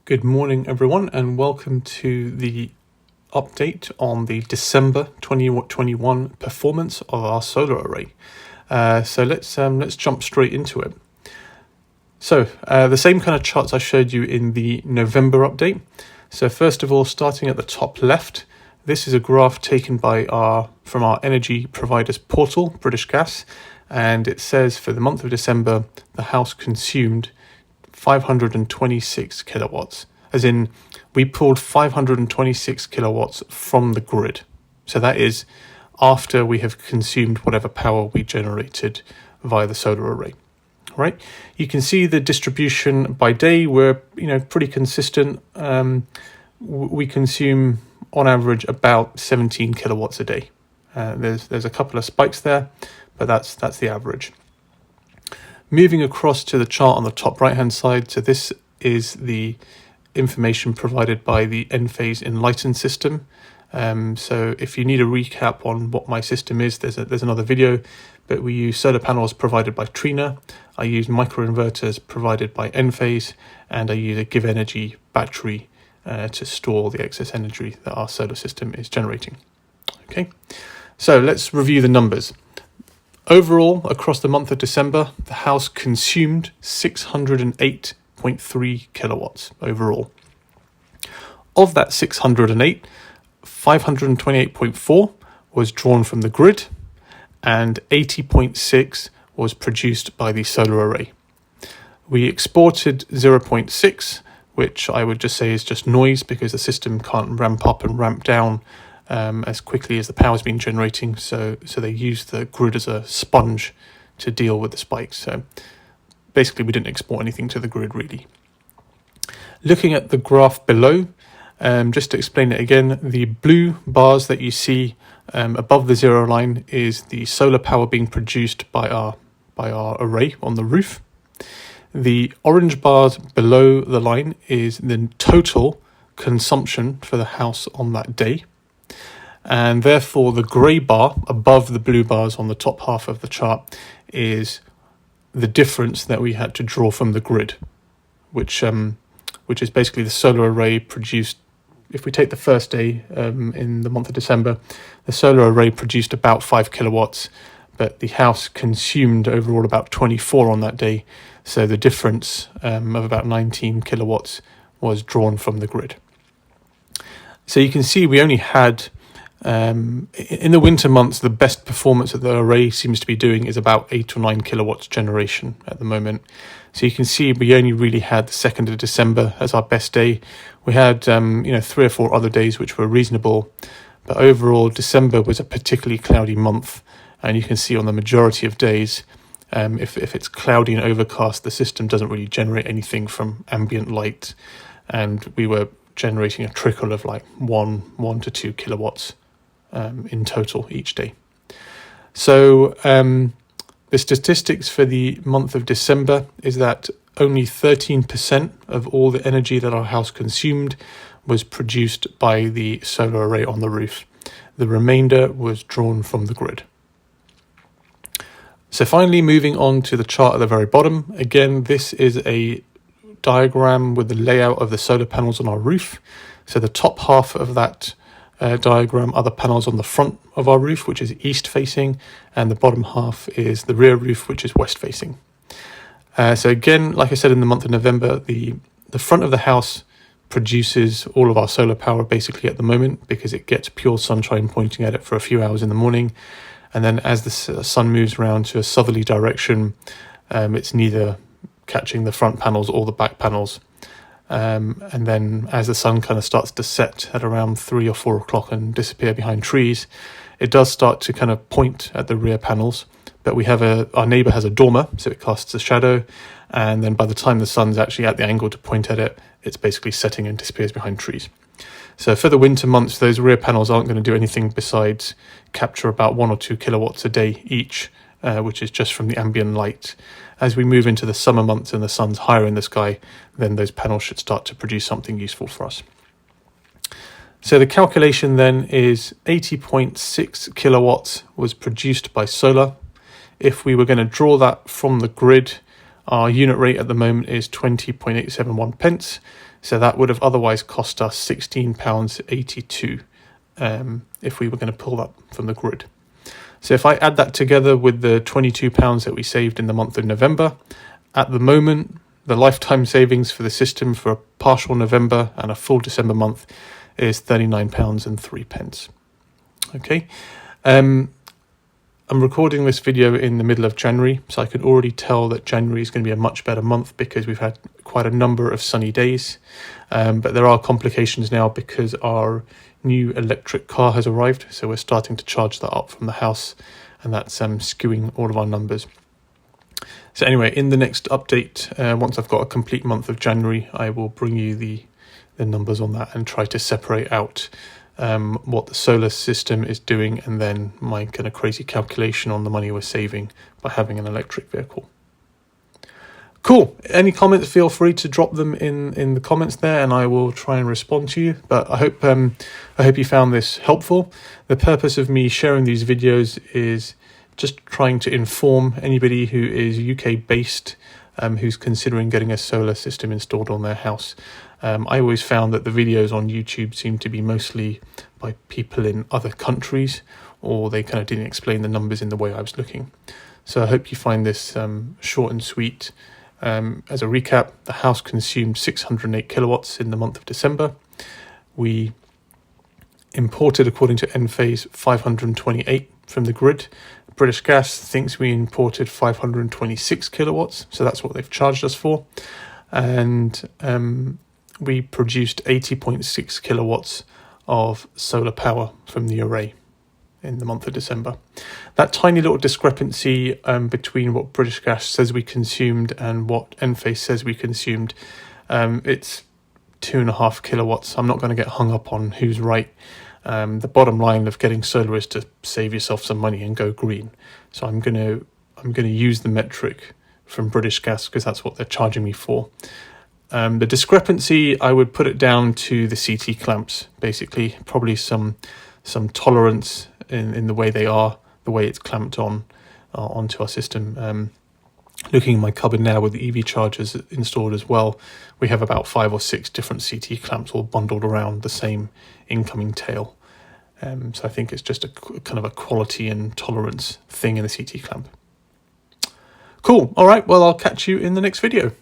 Good morning, everyone, and welcome to the update on the December 2021 performance of our solar array. So let's jump straight into it. So the same kind of charts I showed you in the November update. So first of all, starting at the top left, this is a graph taken from our energy providers portal, British Gas, and it says for the month of December, the house consumed 526 kilowatts, as in we pulled 526 kilowatts from the grid. So that is after we have consumed whatever power we generated via the solar array. Right? You can see the distribution by day. We're pretty consistent. We consume on average about 17 kilowatts a day. There's a couple of spikes there, but that's the average. Moving across to the chart on the top right hand side, so this is the information provided by the Enphase Enlighten system. So if you need a recap on what my system is, there's another video, but we use solar panels provided by Trina, I use microinverters provided by Enphase, and I use a Give Energy battery to store the excess energy that our solar system is generating. Okay, so let's review the numbers. Overall, across the month of December, the house consumed 608.3 kilowatts overall. Of that 608, 528.4 was drawn from the grid and 80.6 was produced by the solar array. We exported 0.6, which I would just say is just noise because the system can't ramp up and ramp down as quickly as the power's been generating, so they use the grid as a sponge to deal with the spikes. So basically we didn't export anything to the grid really. Looking at the graph below, just to explain it again, the blue bars that you see above the zero line is the solar power being produced by our array on the roof. The orange bars below the line is the total consumption for the house on that day. And therefore the grey bar above the blue bars on the top half of the chart is the difference that we had to draw from the grid, which is basically the solar array produced. If we take the first day in the month of December, the solar array produced about 5 kilowatts, but the house consumed overall about 24 on that day. So the difference of about 19 kilowatts was drawn from the grid. So you can see we only had in the winter months, the best performance that the array seems to be doing is about 8 or 9 kilowatts generation at the moment. So you can see we only really had the 2nd of December as our best day. We had 3 or 4 other days which were reasonable, but overall December was a particularly cloudy month, and you can see on the majority of days, if it's cloudy and overcast, the system doesn't really generate anything from ambient light, and we were generating a trickle of like 1 to 2 kilowatts in total each day. So the statistics for the month of December is that only 13% of all the energy that our house consumed was produced by the solar array on the roof. The remainder was drawn from the grid. So finally, moving on to the chart at the very bottom. Again, this is a diagram with the layout of the solar panels on our roof. So the top half of that diagram are the panels on the front of our roof, which is east facing, and the bottom half is the rear roof, which is west facing. So again, like I said in the month of November, the front of the house produces all of our solar power basically at the moment because it gets pure sunshine pointing at it for a few hours in the morning, and then as the sun moves around to a southerly direction, it's neither catching the front panels or the back panels. And then as the sun kind of starts to set at around 3 or 4 o'clock and disappear behind trees, it does start to kind of point at the rear panels. But we have our neighbour has a dormer, so it casts a shadow, and then by the time the sun's actually at the angle to point at it, it's basically setting and disappears behind trees. So for the winter months, those rear panels aren't going to do anything besides capture about 1 or 2 kilowatts a day each, which is just from the ambient light. As we move into the summer months and the sun's higher in the sky, then those panels should start to produce something useful for us. So the calculation then is 80.6 kilowatts was produced by solar. If we were going to draw that from the grid, Our unit rate at the moment is 20.871 pence, so that would have otherwise cost us £16.82 if we were going to pull that from the grid. So if I add that together with the £22 that we saved in the month of November, at the moment, the lifetime savings for the system for a partial November and a full December month is £39.03. Okay. I'm recording this video in the middle of January, so I can already tell that January is going to be a much better month because we've had quite a number of sunny days. But there are complications now because our new electric car has arrived, so we're starting to charge that up from the house, and that's skewing all of our numbers. So anyway, in the next update, once I've got a complete month of January, I will bring you the numbers on that and try to separate out what the solar system is doing, and then my kind of crazy calculation on the money we're saving by having an electric vehicle. Cool. Any comments, feel free to drop them in the comments there, and I will try and respond to you. But I hope you found this helpful. The purpose of me sharing these videos is just trying to inform anybody who is UK based, who's considering getting a solar system installed on their house. I always found that the videos on YouTube seemed to be mostly by people in other countries, or they kind of didn't explain the numbers in the way I was looking. So I hope you find this short and sweet. As a recap, the house consumed 608 kilowatts in the month of December. We imported, according to Enphase, 528 from the grid. British Gas thinks we imported 526 kilowatts, so that's what they've charged us for. And we produced 80.6 kilowatts of solar power from the array in the month of December. That tiny little discrepancy between what British Gas says we consumed and what Enphase says we consumed, it's 2.5 kilowatts. I'm not going to get hung up on who's right. The bottom line of getting solar is to save yourself some money and go green. So I'm going to use the metric from British Gas because that's what they're charging me for. The discrepancy, I would put it down to the CT clamps, basically. Probably some tolerance in the way the way it's clamped onto our system. Looking in my cupboard now with the EV chargers installed as well, we have about 5 or 6 different CT clamps all bundled around the same incoming tail. So I think it's just a kind of a quality and tolerance thing in the CT clamp. Cool. All right. Well, I'll catch you in the next video.